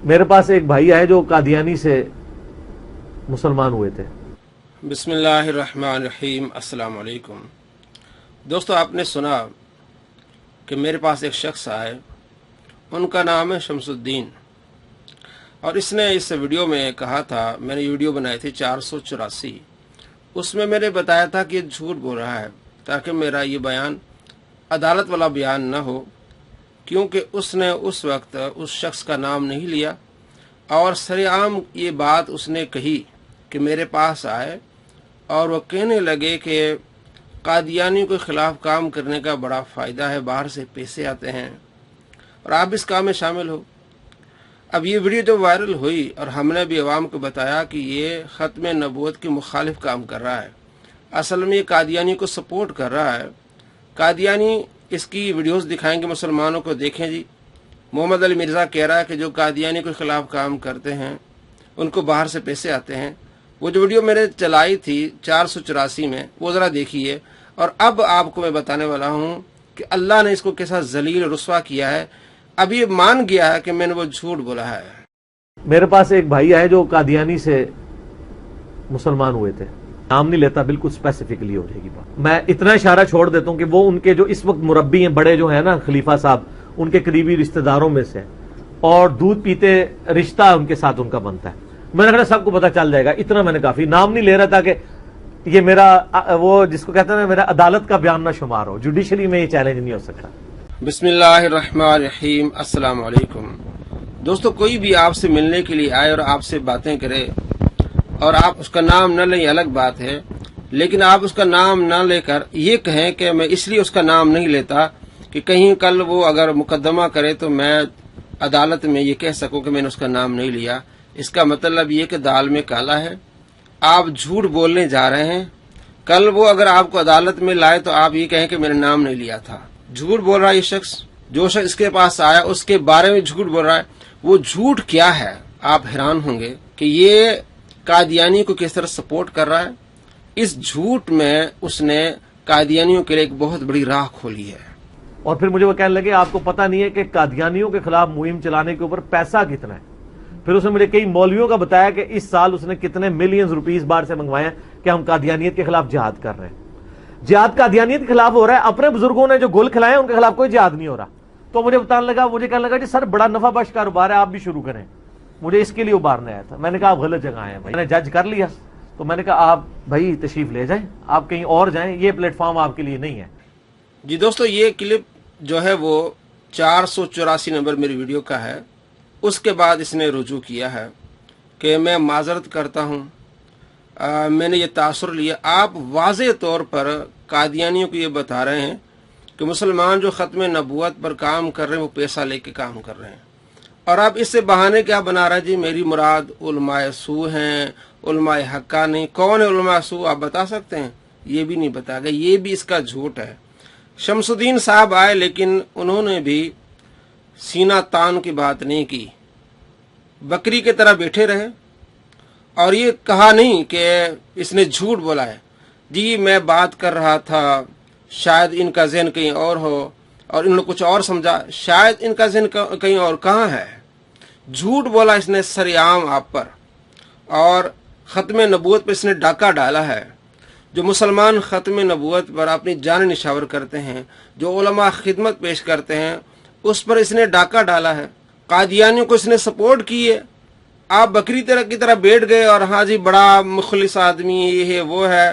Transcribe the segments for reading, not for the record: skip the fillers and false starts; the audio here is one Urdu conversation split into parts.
میرے پاس ایک بھائی آئے جو قادیانی سے مسلمان ہوئے تھے۔ بسم اللہ الرحمن الرحیم۔ السلام علیکم دوستو، آپ نے سنا کہ میرے پاس ایک شخص آئے، ان کا نام ہے شمس الدین، اور اس نے اس ویڈیو میں کہا تھا، میں نے ویڈیو بنائی تھی 484، اس میں نے بتایا تھا کہ یہ جھوٹ بول رہا ہے تاکہ میرا یہ بیان عدالت والا بیان نہ ہو، کیونکہ اس نے اس وقت اس شخص کا نام نہیں لیا اور سرعام یہ بات اس نے کہی کہ میرے پاس آئے اور وہ کہنے لگے کہ قادیانیوں کے خلاف کام کرنے کا بڑا فائدہ ہے، باہر سے پیسے آتے ہیں اور آپ اس کام میں شامل ہو۔ اب یہ ویڈیو جب وائرل ہوئی اور ہم نے بھی عوام کو بتایا کہ یہ ختم نبوت کے مخالف کام کر رہا ہے، اصل میں یہ قادیانی کو سپورٹ کر رہا ہے۔ قادیانی اس کی ویڈیوز دکھائیں گے مسلمانوں کو، دیکھیں جی، محمد علی مرزا کہہ رہا ہے کہ جو قادیانی کے خلاف کام کرتے ہیں ان کو باہر سے پیسے آتے ہیں۔ وہ جو ویڈیو میں نے چلائی تھی 484 میں، وہ ذرا دیکھیے، اور اب آپ کو میں بتانے والا ہوں کہ اللہ نے اس کو کیسا ذلیل رسوا کیا ہے۔ اب یہ مان گیا ہے کہ میں نے وہ جھوٹ بولا ہے۔ میرے پاس ایک بھائی آئے جو قادیانی سے مسلمان ہوئے تھے، نام نہیں لیتا، بالکل اسپیسیفکلی ہو جائے گی بات۔ میں اتنا اشارہ چھوڑ دیتا ہوں کہ وہ ان کے جو اس وقت مربی ہیں، بڑے جو ہیں نا خلیفہ صاحب، ان کے قریبی رشتہ داروں میں سے، اور دودھ پیتے رشتہ ان کے ساتھ ان کا بنتا ہے۔ میں نے کہا سب کو پتہ چل جائے گا، اتنا میں نے کافی، نام نہیں لے رہا تھا کہ یہ میرا وہ جس کو کہتے ہیں نا میرا عدالت کا بیان نہ شمار ہو، جوڈیشلی میں یہ چیلنج نہیں ہو سکتا۔ بسم اللہ الرحمن الرحیم۔ السلام علیکم دوستو، کوئی بھی آپ سے ملنے کے لیے آئے اور آپ سے باتیں کرے اور آپ اس کا نام نہ لیں، الگ بات ہے، لیکن آپ اس کا نام نہ لے کر یہ کہیں کہ میں اس لیے اس کا نام نہیں لیتا کہ کہیں کل وہ اگر مقدمہ کرے تو میں عدالت میں یہ کہہ سکوں کہ میں نے اس کا نام نہیں لیا۔ اس کا مطلب یہ کہ دال میں کالا ہے، آپ جھوٹ بولنے جا رہے ہیں، کل وہ اگر آپ کو عدالت میں لائے تو آپ یہ کہیں کہ میں نے نام نہیں لیا تھا۔ جھوٹ بول رہا ہے یہ شخص، جو شخص اس کے پاس آیا اس کے بارے میں جھوٹ بول رہا ہے۔ وہ جھوٹ کیا ہے؟ آپ حیران ہوں گے کہ یہ قادیانی کو کس طرح سپورٹ کر رہا ہے۔ اس جھوٹ میں اس نے قادیانیوں کے لیے ایک بہت بڑی راہ کھولی ہے۔ اور پھر مجھے وہ کہنے لگے آپ کو پتہ نہیں ہے کہ قادیانیوں کے خلاف مہم چلانے کے اوپر پیسہ کتنا ہے۔ پھر اس نے مجھے کئی مولویوں کا بتایا کہ اس سال اس نے کتنے ملینز روپیز باہر سے منگوائے ہیں کہ ہم قادیانیت کے خلاف جہاد کر رہے ہیں۔ جہاد قادیانیت کے خلاف ہو رہا ہے، اپنے بزرگوں نے جو گل کھلائے ہیں ان کے خلاف کوئی جہاد نہیں ہو رہا۔ تو مجھے مجھے کہنے لگا جی سر بڑا نفع بخش کاروبار ہے، آپ بھی شروع کریں۔ مجھے اس کے لیے ابھارنے آیا تھا۔ میں نے کہا آپ غلط جگہ آئے ہیں بھائی، میں نے جج کر لیا، تو میں نے کہا آپ بھائی تشریف لے جائیں، آپ کہیں اور جائیں، یہ پلیٹ فارم آپ کے لیے نہیں ہے۔ جی دوستو، یہ کلپ جو ہے وہ 484 نمبر میری ویڈیو کا ہے۔ اس کے بعد اس نے رجوع کیا ہے کہ میں معذرت کرتا ہوں، میں نے یہ تاثر لیا۔ آپ واضح طور پر قادیانیوں کو یہ بتا رہے ہیں کہ مسلمان جو ختم نبوت پر کام کر رہے ہیں وہ پیسہ لے کے کام کر رہے ہیں، اور آپ اس سے بہانے کیا بنا رہے ہیں؟ جی میری مراد علماء سو ہیں، علماء حقہ نہیں۔ کون ہے علماء سو؟ آپ بتا سکتے ہیں؟ یہ بھی نہیں بتا گا، یہ بھی اس کا جھوٹ ہے۔ شمس الدین صاحب آئے لیکن انہوں نے بھی سینہ تان کی بات نہیں کی، بکری کی طرح بیٹھے رہے، اور یہ کہا نہیں کہ اس نے جھوٹ بولا ہے۔ جی میں بات کر رہا تھا، شاید ان کا ذہن کہیں اور ہو اور انہوں نے کچھ اور سمجھا، شاید ان کا ذہن کہیں اور کہاں ہے۔ جھوٹ بولا اس نے سرعام آپ پر، اور ختم نبوت پہ اس نے ڈاکہ ڈالا ہے۔ جو مسلمان ختم نبوت پر اپنی جان نشاور کرتے ہیں، جو علماء خدمت پیش کرتے ہیں، اس پر اس نے ڈاکہ ڈالا ہے۔ قادیانیوں کو اس نے سپورٹ کی ہے۔ آپ بکری کی طرح بیٹھ گئے اور ہاں جی بڑا مخلص آدمی یہ ہے وہ ہے۔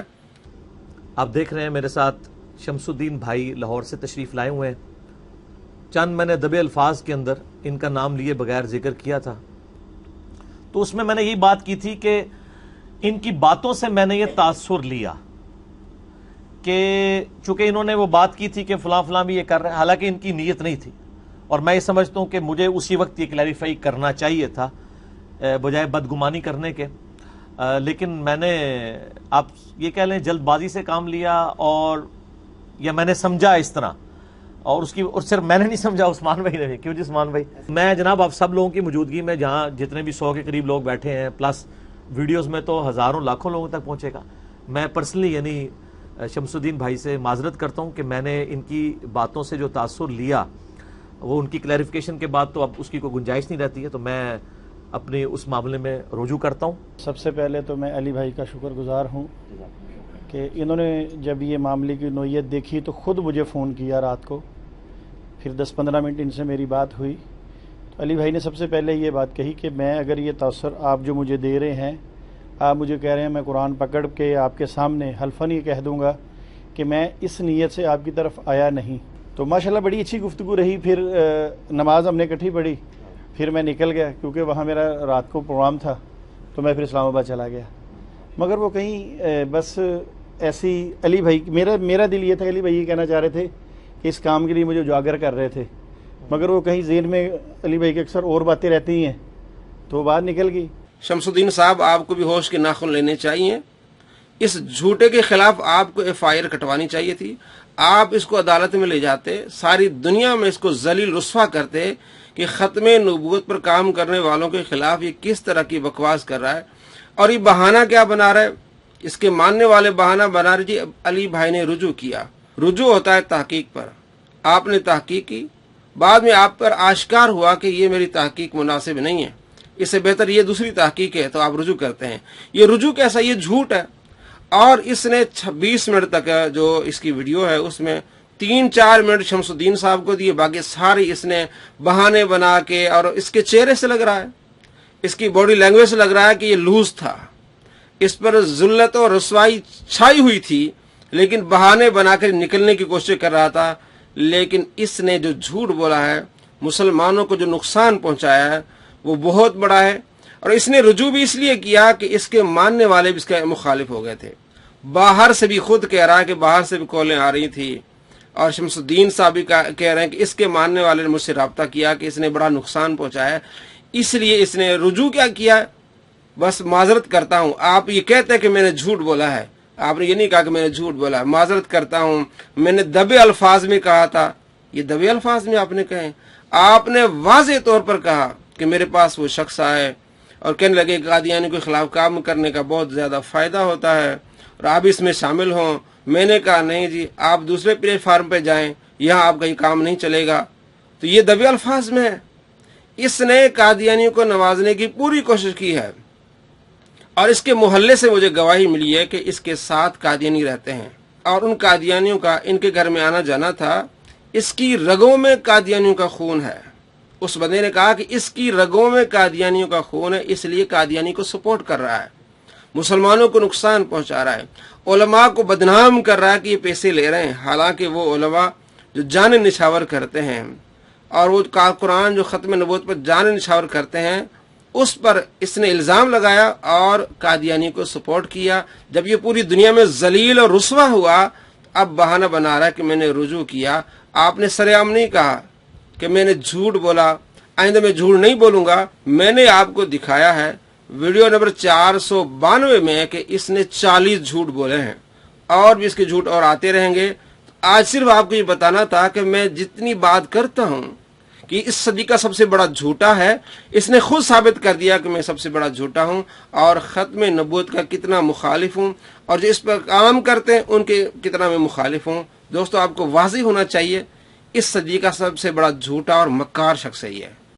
آپ دیکھ رہے ہیں میرے ساتھ شمس الدین بھائی لاہور سے تشریف لائے ہوئے ہیں۔ چند میں نے دبے الفاظ کے اندر ان کا نام لیے بغیر ذکر کیا تھا، تو اس میں نے یہی بات کی تھی کہ ان کی باتوں سے میں نے یہ تاثر لیا کہ چونکہ انہوں نے وہ بات کی تھی کہ فلاں فلاں بھی یہ کر رہے ہیں، حالانکہ ان کی نیت نہیں تھی، اور میں یہ سمجھتا ہوں کہ مجھے اسی وقت یہ کلیریفائی کرنا چاہیے تھا بجائے بدگمانی کرنے کے، لیکن میں نے آپ یہ کہہ لیں جلد بازی سے کام لیا، اور یا میں نے سمجھا اس طرح، اور صرف میں نے نہیں سمجھا، عثمان بھائی نے۔ کیوں جی عثمان بھائی؟ میں جناب آپ سب لوگوں کی موجودگی میں، جہاں جتنے بھی 100 کے قریب لوگ بیٹھے ہیں، پلس ویڈیوز میں تو ہزاروں لاکھوں لوگوں تک پہنچے گا، میں پرسنلی یعنی شمس الدین بھائی سے معذرت کرتا ہوں کہ میں نے ان کی باتوں سے جو تاثر لیا وہ ان کی کلیریفیکیشن کے بعد تو اب اس کی کوئی گنجائش نہیں رہتی ہے، تو میں اپنے اس معاملے میں رجوع کرتا ہوں. سب سے پہلے تو میں علی بھائی کا شکر گزار ہوں کہ انہوں نے جب یہ معاملے کی نوعیت دیکھی تو خود مجھے فون کیا رات کو، پھر 10-15 منٹ ان سے میری بات ہوئی. تو علی بھائی نے سب سے پہلے یہ بات کہی کہ میں اگر یہ تاثر آپ جو مجھے دے رہے ہیں، آپ مجھے کہہ رہے ہیں میں قرآن پکڑ کے آپ کے سامنے حلفاً یہ کہہ دوں گا کہ میں اس نیت سے آپ کی طرف آیا نہیں. تو ماشاءاللہ بڑی اچھی گفتگو رہی. پھر نماز ہم نے اکٹھی پڑھی، پھر میں نکل گیا کیونکہ وہاں میرا رات کو پروگرام تھا، تو میں پھر اسلام آباد چلا گیا. مگر وہ کہیں بس ایسی علی بھائی، میرا دل یہ تھا، علی بھائی یہ کہنا چاہ رہے تھے کہ اس کام کے لیے مجھے اجاگر کر رہے تھے، مگر وہ کہیں ذہن میں علی بھائی کے اکثر اور باتیں رہتی ہیں، تو وہ بات نکل گئی. شمس الدین صاحب، آپ کو بھی ہوش کے ناخن لینے چاہیے. اس جھوٹے کے خلاف آپ کو FIR کٹوانی چاہیے تھی. آپ اس کو عدالت میں لے جاتے، ساری دنیا میں اس کو ذلیل رسوا کرتے کہ ختم نبوت پر کام کرنے والوں کے خلاف یہ کس طرح کی بکواس کر رہا ہے. اور یہ بہانہ کیا بنا رہا ہے؟ اس کے ماننے والے بہانہ بنا رہے. جی علی بھائی نے رجوع کیا. رجوع ہوتا ہے تحقیق پر. آپ نے تحقیق کی، بعد میں آپ پر آشکار ہوا کہ یہ میری تحقیق مناسب نہیں ہے، اس سے بہتر یہ دوسری تحقیق ہے، تو آپ رجوع کرتے ہیں. یہ رجوع کیسا؟ یہ جھوٹ ہے. اور اس نے 26 منٹ تک جو اس کی ویڈیو ہے اس میں 3-4 منٹ شمس الدین صاحب کو دیے، باقی ساری اس نے بہانے بنا کے، اور اس کے چہرے سے لگ رہا ہے، اس کی باڈی لینگویج سے لگ رہا ہے کہ یہ لوز تھا، اس پر ذلت اور رسوائی چھائی ہوئی تھی، لیکن بہانے بنا کر نکلنے کی کوشش کر رہا تھا. لیکن اس نے جو جھوٹ بولا ہے، مسلمانوں کو جو نقصان پہنچایا ہے وہ بہت بڑا ہے. اور اس نے رجوع بھی اس لیے کیا کہ اس کے ماننے والے بھی اس کے مخالف ہو گئے تھے. باہر سے بھی خود کہہ رہا ہے کہ باہر سے بھی کالیں آ رہی تھی، اور شمس الدین صاحب بھی کہہ رہے ہیں کہ اس کے ماننے والے نے مجھ سے رابطہ کیا کہ اس نے بڑا نقصان پہنچایا ہے، اس لیے اس نے رجوع کیا کیا؟ بس معذرت کرتا ہوں. آپ یہ کہتے ہیں کہ میں نے جھوٹ بولا ہے، آپ نے یہ نہیں کہا کہ میں نے جھوٹ بولا. معذرت کرتا ہوں، میں نے دبے الفاظ میں کہا تھا. یہ دبے الفاظ میں آپ نے کہے؟ آپ نے واضح طور پر کہا کہ میرے پاس وہ شخص آئے اور کہنے لگے قادیانی کے خلاف کام کرنے کا بہت زیادہ فائدہ ہوتا ہے اور آپ اس میں شامل ہوں. میں نے کہا نہیں جی، آپ دوسرے پلیٹ فارم پہ جائیں، یہاں آپ کا یہ کام نہیں چلے گا. تو یہ دبے الفاظ میں ہے. اس نے قادیانیوں کو نوازنے کی پوری کوشش کی ہے، اور اس کے محلے سے مجھے گواہی ملی ہے کہ اس کے ساتھ قادیانی رہتے ہیں، اور ان قادیانیوں کا ان کے گھر میں آنا جانا تھا. اس کی رگوں میں قادیانیوں کا خون ہے. اس بندے نے کہا کہ اس کی رگوں میں قادیانیوں کا خون ہے، اس لیے قادیانی کو سپورٹ کر رہا ہے، مسلمانوں کو نقصان پہنچا رہا ہے، علماء کو بدنام کر رہا ہے کہ یہ پیسے لے رہے ہیں. حالانکہ وہ علماء جو جان نچھاور کرتے ہیں، اور وہ قرآن جو ختم نبوت پر جان نچھاور کرتے ہیں، اس پر اس نے الزام لگایا اور قادیانی کو سپورٹ کیا. جب یہ پوری دنیا میں ذلیل اور رسوا ہوا، اب بہانہ بنا رہا ہے کہ میں نے رجوع کیا. آپ نے سرعام نہیں کہا کہ میں نے جھوٹ بولا، آئندہ میں جھوٹ نہیں بولوں گا. میں نے آپ کو دکھایا ہے ویڈیو نمبر 492 میں کہ اس نے 40 جھوٹ بولے ہیں، اور بھی اس کے جھوٹ اور آتے رہیں گے. آج صرف آپ کو یہ بتانا تھا کہ میں جتنی بات کرتا ہوں کہ اس صدی کا سب سے بڑا جھوٹا ہے، اس نے خود ثابت کر دیا کہ میں سب سے بڑا جھوٹا ہوں اور ختم نبوت کا کتنا مخالف ہوں، اور جو اس پر کام کرتے ہیں ان کے کتنا میں مخالف ہوں. دوستو، آپ کو واضح ہونا چاہیے اس صدی کا سب سے بڑا جھوٹا اور مکار شخص ہے یہ.